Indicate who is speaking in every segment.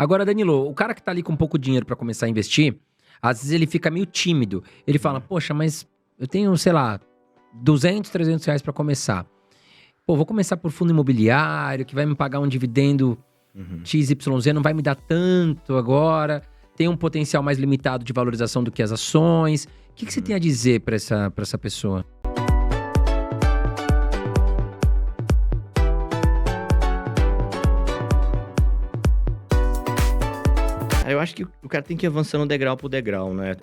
Speaker 1: Agora, Danilo, o cara que tá ali com pouco dinheiro pra começar a investir, às vezes ele fica meio tímido. Ele fala, poxa, mas eu tenho, sei lá, 200, 300 reais pra começar. Pô, vou começar por fundo imobiliário, que vai me pagar um dividendo XYZ, não vai me dar tanto agora. Tem um potencial mais limitado de valorização do que as ações. O que você tem a dizer pra essa pessoa?
Speaker 2: Eu acho que o cara tem que ir avançando degrau por degrau, né?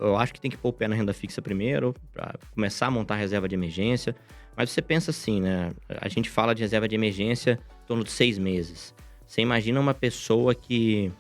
Speaker 2: Eu acho que tem que pôr o pé na renda fixa primeiro, para começar a montar a reserva de emergência. Mas você pensa assim, né? A gente fala de reserva de emergência em torno de 6 meses. Você imagina uma pessoa que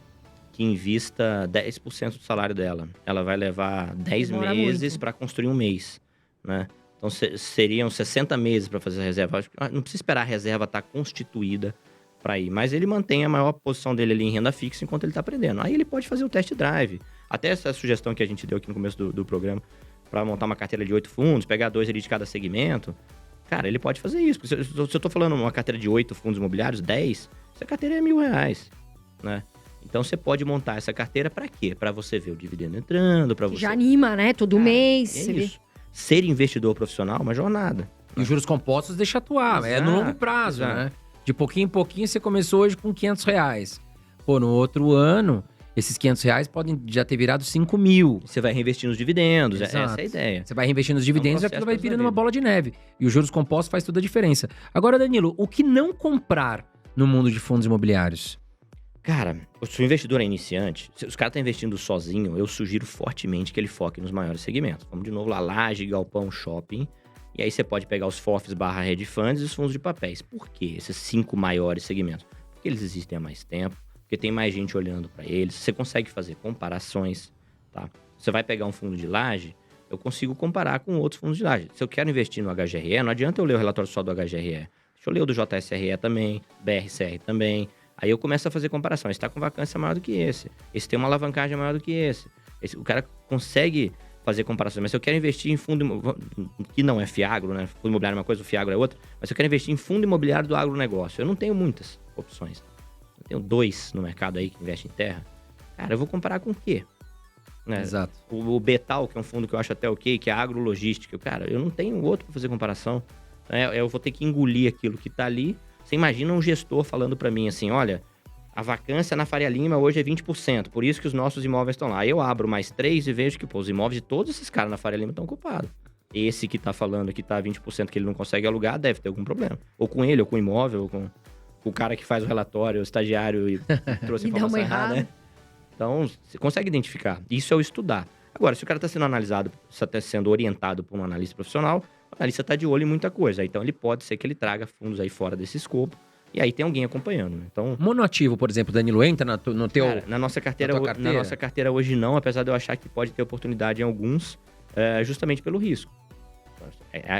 Speaker 2: invista 10% do salário dela. Ela vai levar 10
Speaker 3: Demora
Speaker 2: meses
Speaker 3: muito.
Speaker 2: para construir um mês, né? Então, seriam 60 meses para fazer a reserva. Acho que não precisa esperar a reserva estar constituída para ir. Mas ele mantém a maior posição dele ali em renda fixa enquanto ele está aprendendo. Aí ele pode fazer o test drive. Até essa sugestão que a gente deu aqui no começo do programa, para montar uma carteira de 8 fundos, pegar 2 ali de cada segmento. Cara, ele pode fazer isso. Se eu tô falando uma carteira de 8 fundos imobiliários, 10, essa carteira é R$1.000, né? Então, você pode montar essa carteira para quê? Para você ver o dividendo entrando, para você...
Speaker 3: Já anima, né? Todo mês.
Speaker 2: É
Speaker 3: você vê.
Speaker 2: isso. Ser investidor profissional é uma jornada.
Speaker 1: E os juros compostos deixa atuar, é no longo prazo, né? De pouquinho em pouquinho, você começou hoje com R$500. Pô, no outro ano, esses R$500 podem já ter virado 5 mil.
Speaker 2: Você vai reinvestir nos dividendos, essa é a ideia.
Speaker 1: Você vai reinvestir nos dividendos e aquilo vai virando uma
Speaker 2: vida.
Speaker 1: bola de neve. E os juros compostos faz toda a diferença. Agora, Danilo, o que não comprar no mundo de fundos imobiliários?
Speaker 2: Cara, se o investidor é iniciante, se os caras estão investindo sozinho, eu sugiro fortemente que ele foque nos maiores segmentos. Vamos de novo lá, laje, galpão, shopping. E aí você pode pegar os FOFs/hedge funds e os fundos de papéis. Por quê? Esses 5 maiores segmentos. Porque eles existem há mais tempo, porque tem mais gente olhando para eles. Você consegue fazer comparações, tá? Você vai pegar um fundo de laje, eu consigo comparar com outros fundos de laje. Se eu quero investir no HGRE, não adianta eu ler o relatório só do HGRE. Deixa eu ler o do JSRE também, BRCR também. Aí eu começo a fazer comparação. Esse tá com vacância maior do que esse. Esse tem uma alavancagem maior do que esse. O cara consegue fazer comparações. Mas se eu quero investir em fundo, que não é Fiagro, né? Fundo imobiliário é uma coisa, o Fiagro é outra. Mas se eu quero investir em fundo imobiliário do agronegócio, eu não tenho muitas opções. Eu tenho 2 no mercado aí que investem em terra. Cara, eu vou comparar com o quê? Né?
Speaker 1: Exato.
Speaker 2: O Betal, que é um fundo que eu acho até ok, que é agrologística. Cara, eu não tenho outro para fazer comparação. Eu vou ter que engolir aquilo que tá ali. Você imagina um gestor falando para mim assim, olha, a vacância na Faria Lima hoje é 20%, por isso que os nossos imóveis estão lá. Aí eu abro mais 3 e vejo que os imóveis de todos esses caras na Faria Lima estão ocupados. Esse que tá falando que tá 20% que ele não consegue alugar, deve ter algum problema. Ou com ele, ou com o imóvel, ou com o cara que faz o relatório, o estagiário e trouxe
Speaker 3: E dá uma
Speaker 2: informação errada, né? Então, você consegue identificar. Isso é o estudar. Agora, se o cara está sendo analisado, se está sendo orientado por um analista profissional, o analista está de olho em muita coisa. Então, ele pode ser que ele traga fundos aí fora desse escopo. E aí tem alguém acompanhando, né? Então,
Speaker 1: monoativo, por exemplo, Danilo, entra no teu...
Speaker 2: cara, na nossa carteira hoje não, apesar de eu achar que pode ter oportunidade em alguns, justamente pelo risco.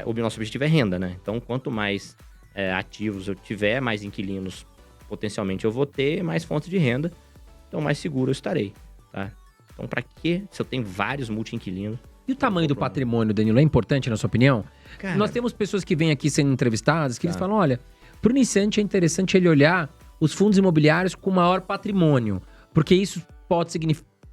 Speaker 2: O nosso objetivo é renda, né? Então, quanto mais ativos eu tiver, mais inquilinos potencialmente eu vou ter, mais fontes de renda, então mais seguro eu estarei, tá? Então, para quê? Se eu tenho vários multi-inquilinos...
Speaker 1: E o tamanho do patrimônio, Danilo, é importante na sua opinião?
Speaker 2: Cara,
Speaker 1: Nós temos pessoas que vêm aqui sendo entrevistadas, que eles falam, olha, para o iniciante é interessante ele olhar os fundos imobiliários com maior patrimônio, porque isso pode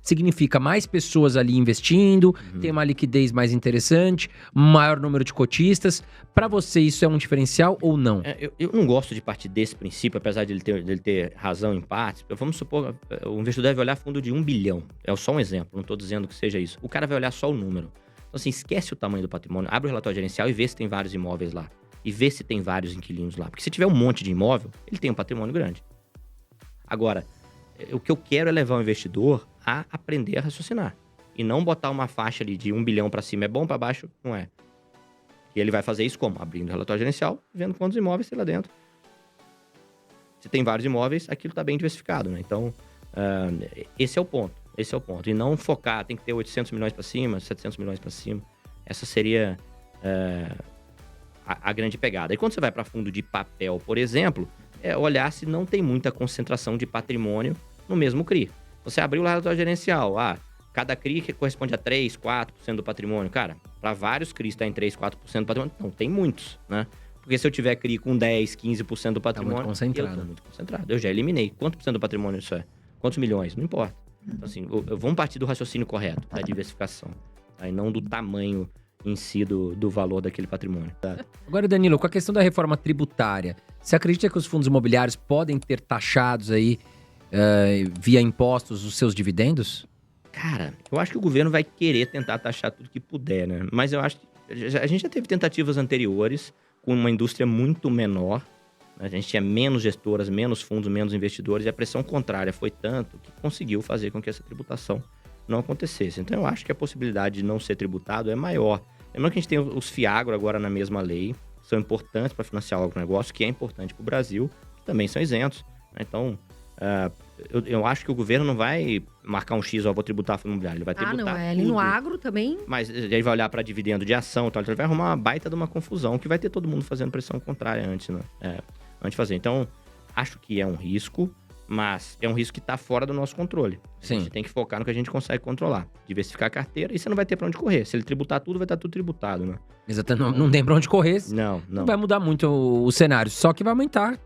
Speaker 1: significa mais pessoas ali investindo, tem uma liquidez mais interessante, maior número de cotistas. Para você, isso é um diferencial ou não?
Speaker 2: Eu não gosto de partir desse princípio, apesar de ele ter razão em partes. Vamos supor, o investidor deve olhar fundo de 1 bilhão. É só um exemplo, não estou dizendo que seja isso. O cara vai olhar só o número. Então, assim, esquece o tamanho do patrimônio, abre o relatório gerencial e vê se tem vários imóveis lá. E vê se tem vários inquilinos lá. Porque se tiver um monte de imóvel, ele tem um patrimônio grande. Agora, o que eu quero é levar o investidor a aprender a raciocinar. E não botar uma faixa ali de 1 bilhão para cima é bom, para baixo não é. E ele vai fazer isso como? Abrindo o relatório gerencial, vendo quantos imóveis tem lá dentro. Se tem vários imóveis, aquilo está bem diversificado, né? Então, esse é o ponto. Esse é o ponto. E não focar, tem que ter 800 milhões para cima, 700 milhões para cima. Essa seria a grande pegada. E quando você vai para fundo de papel, por exemplo, olhar se não tem muita concentração de patrimônio no mesmo CRI. Você abriu o relatório gerencial, cada CRI que corresponde a 3, 4% do patrimônio. Cara, para vários CRIs está em 3, 4% do patrimônio, não, tem muitos, né? Porque se eu tiver CRI com 10, 15% do patrimônio,
Speaker 1: muito concentrado.
Speaker 2: eu tô muito concentrado. Eu já eliminei. Quanto por cento do patrimônio isso é? Quantos milhões? Não importa. Então, assim, vamos partir do raciocínio correto, da diversificação. Tá? E não do tamanho em si do valor daquele patrimônio. Tá?
Speaker 1: Agora, Danilo, com a questão da reforma tributária, você acredita que os fundos imobiliários podem ter taxados aí, via impostos, os seus dividendos?
Speaker 2: Cara, eu acho que o governo vai querer tentar taxar tudo que puder, né? Mas eu acho que a gente já teve tentativas anteriores com uma indústria muito menor. A gente tinha menos gestoras, menos fundos, menos investidores, e a pressão contrária foi tanto que conseguiu fazer com que essa tributação não acontecesse. Então, eu acho que a possibilidade de não ser tributado é maior. Lembrando que a gente tem os FIAGRO agora na mesma lei, que são importantes para financiar o agronegócio, que é importante para o Brasil, que também são isentos. Né? Então, eu acho que o governo não vai marcar um X, vou tributar fundo imobiliário, ele vai tributar
Speaker 3: Ali
Speaker 2: tudo.
Speaker 3: no agro também.
Speaker 2: Mas aí vai olhar para dividendo de ação, então ele vai arrumar uma baita de uma confusão, que vai ter todo mundo fazendo pressão contrária antes, né? Antes de fazer. Então, acho que é um risco, mas é um risco que está fora do nosso controle. A
Speaker 1: Sim.
Speaker 2: gente tem que focar no que a gente consegue controlar. Diversificar a carteira e você não vai ter para onde correr. Se ele tributar tudo, vai estar tudo tributado, né?
Speaker 1: Exatamente, não tem pra onde correr.
Speaker 2: Não.
Speaker 1: Não vai mudar muito o cenário, só que vai aumentar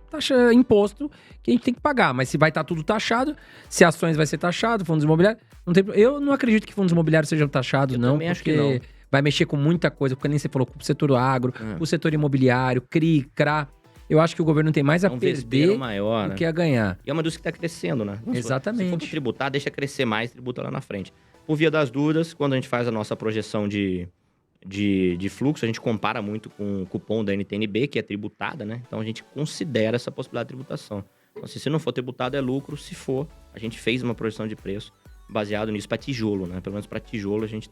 Speaker 1: imposto que a gente tem que pagar. Mas se vai estar tudo taxado, se ações vai ser taxado, fundos imobiliários, não tem. Eu não acredito que fundos imobiliários sejam taxados,
Speaker 2: Eu
Speaker 1: não,
Speaker 2: também acho que
Speaker 1: porque
Speaker 2: não.
Speaker 1: vai mexer com muita coisa, porque nem você falou, com o setor agro, com o setor imobiliário, CRI, CRA. Eu acho que o governo tem mais a
Speaker 2: É um vespeiro
Speaker 1: perder
Speaker 2: maior,
Speaker 1: do
Speaker 2: né?
Speaker 1: que a ganhar.
Speaker 2: E é uma indústria que está crescendo, né? Vamos supor,
Speaker 1: Exatamente.
Speaker 2: Se for pra tributar, deixa crescer mais, tributa lá na frente. Por via das dúvidas, quando a gente faz a nossa projeção de fluxo, a gente compara muito com o cupom da NTNB, que é tributada, né? Então a gente considera essa possibilidade de tributação. Então, se não for tributado, é lucro. Se for, a gente fez uma projeção de preço baseado nisso para tijolo, né? Pelo menos para tijolo a gente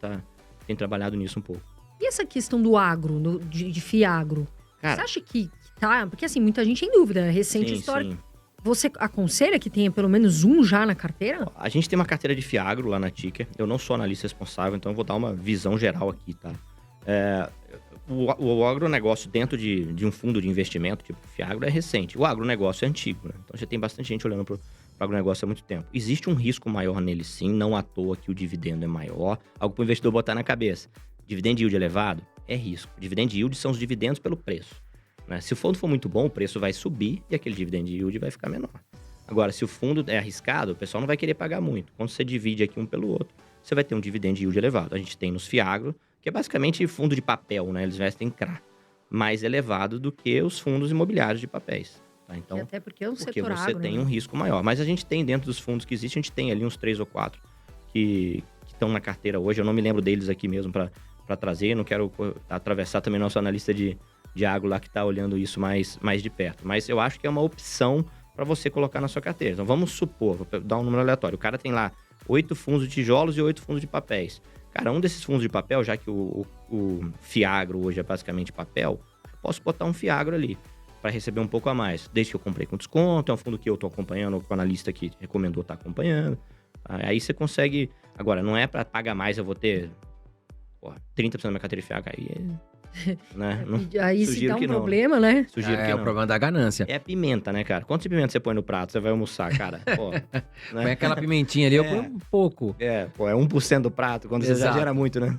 Speaker 2: tem trabalhado nisso um pouco.
Speaker 3: E essa questão do agro, de FIAGRO?
Speaker 2: Cara,
Speaker 3: Você acha que tá? Porque assim, muita gente tem dúvida. Recente história.
Speaker 2: sim.
Speaker 3: Você aconselha que tenha pelo menos um já na carteira?
Speaker 2: A gente tem uma carteira de FIAGRO lá na Ticker. Eu não sou analista responsável, então eu vou dar uma visão geral aqui, tá? O agronegócio dentro de um fundo de investimento, tipo FIAGRO, é recente. O agronegócio é antigo, né? Então já tem bastante gente olhando para o agronegócio há muito tempo. Existe um risco maior nele sim, não à toa que o dividendo é maior. Algo para o investidor botar na cabeça. Dividend yield elevado é risco. Dividend yield são os dividendos pelo preço. Né? Se o fundo for muito bom, o preço vai subir e aquele dividend yield vai ficar menor. Agora, se o fundo é arriscado, o pessoal não vai querer pagar muito. Quando você divide aqui um pelo outro, você vai ter um dividend yield elevado. A gente tem nos FIAGRO, que é basicamente fundo de papel, né? Eles investem em CRA, mais elevado do que os fundos imobiliários de papéis. Tá? Então,
Speaker 3: Até porque é um
Speaker 2: porque
Speaker 3: setor
Speaker 2: você
Speaker 3: agro,
Speaker 2: tem
Speaker 3: né?
Speaker 2: um risco maior. Mas a gente tem dentro dos fundos que existem, a gente tem ali uns 3 ou 4 que estão na carteira hoje. Eu não me lembro deles aqui mesmo para trazer. Não quero atravessar também nosso analista de agro lá que está olhando isso mais de perto. Mas eu acho que é uma opção para você colocar na sua carteira. Então vamos supor, vou dar um número aleatório. O cara tem lá 8 fundos de tijolos e 8 fundos de papéis. Cara, um desses fundos de papel, já que o FIAGRO hoje é basicamente papel, eu posso botar um FIAGRO ali para receber um pouco a mais. Desde que eu comprei com desconto, é um fundo que eu estou acompanhando, que o analista que recomendou tá acompanhando. Aí você consegue... Agora, não é para pagar mais, eu vou ter 30% da minha carteira de FIAGRO. Né?
Speaker 3: Aí se dá um
Speaker 2: que não.
Speaker 3: problema, né?
Speaker 2: Sugiro que
Speaker 1: É o
Speaker 2: não.
Speaker 1: problema da ganância.
Speaker 2: É a pimenta, né, cara? Quantos pimentas você põe no prato? Você vai almoçar, cara? Pô, né?
Speaker 1: Põe aquela pimentinha ali, eu ponho um pouco.
Speaker 2: É 1% do prato, quando você
Speaker 1: Exato.
Speaker 2: exagera muito, né?